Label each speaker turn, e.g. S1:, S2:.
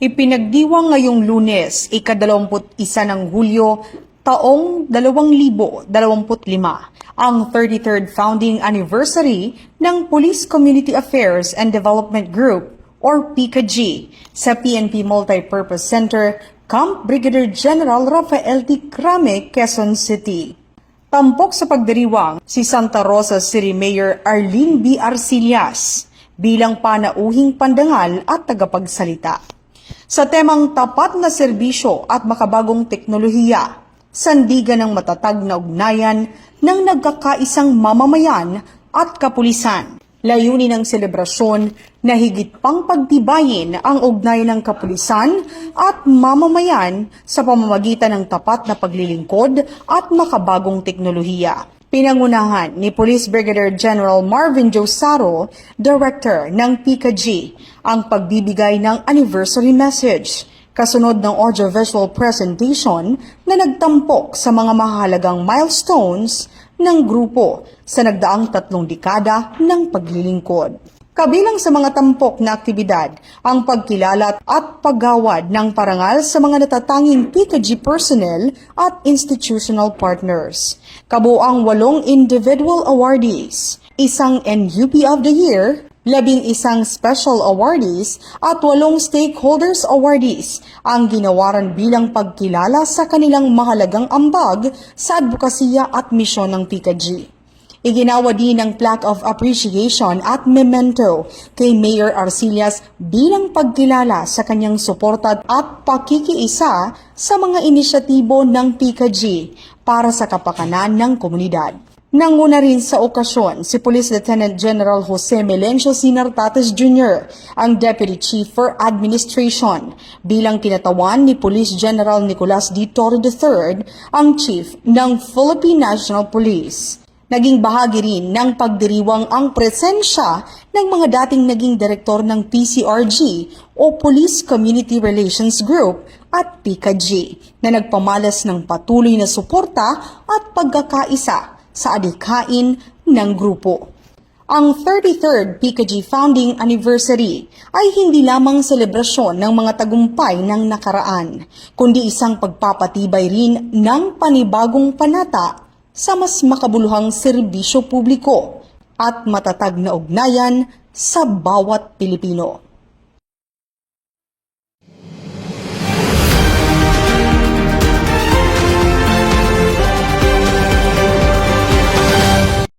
S1: Ipinagdiwang ngayong Lunes, ika-21 ng Hulyo, taong 2025, ang 33rd founding anniversary ng Police Community Affairs and Development Group or PCAG sa PNP Multipurpose Center, Camp Brigadier General Rafael T. Crame, Quezon City. Tampok sa pagdiriwang si Santa Rosa City Mayor Arlene B. Arcillas bilang panauhing pandangal at tagapagsalita. Sa temang tapat na serbisyo at makabagong teknolohiya, sandigan ng matatag na ugnayan ng nagkakaisang mamamayan at kapulisan. Layunin ng selebrasyon na higit pang pagtibayin ang ugnayan ng kapulisan at mamamayan sa pamamagitan ng tapat na paglilingkod at makabagong teknolohiya. Pinangunahan ni Police Brigadier General Marvin Josaro, Director ng PCAG, ang pagbibigay ng anniversary message, kasunod ng audiovisual presentation na nagtampok sa mga mahalagang milestones ng grupo sa nagdaang 3 dekada ng paglilingkod. Kabilang sa mga tampok na aktibidad, ang pagkilala at paggawad ng parangal sa mga natatanging PCAG personnel at institutional partners. Kabuang 8 individual awardees, 1 NUP of the Year, 11 special awardees at 8 stakeholders awardees ang ginawaran bilang pagkilala sa kanilang mahalagang ambag sa advokasya at misyon ng PCAG. Iginawa din ang plaque of appreciation at memento kay Mayor Arcillas bilang pagkilala sa kanyang suporta at pakikiisa sa mga inisyatibo ng PCAG para sa kapakanan ng komunidad. Nanguna rin sa okasyon si Police Lieutenant General Jose Melencio Sinartates Jr., ang Deputy Chief for Administration, bilang kinatawan ni Police General Nicolas D. Torre III, ang Chief ng Philippine National Police. Naging bahagi rin ng pagdiriwang ang presensya ng mga dating naging direktor ng PCRG o Police Community Relations Group at PCAG na nagpamalas ng patuloy na suporta at pagkakaisa sa adhikain ng grupo. Ang 33rd PCAG Founding Anniversary ay hindi lamang selebrasyon ng mga tagumpay ng nakaraan, kundi isang pagpapatibay rin ng panibagong panata sa mas makabuluhang serbisyo publiko at matatag na ugnayan sa bawat Pilipino.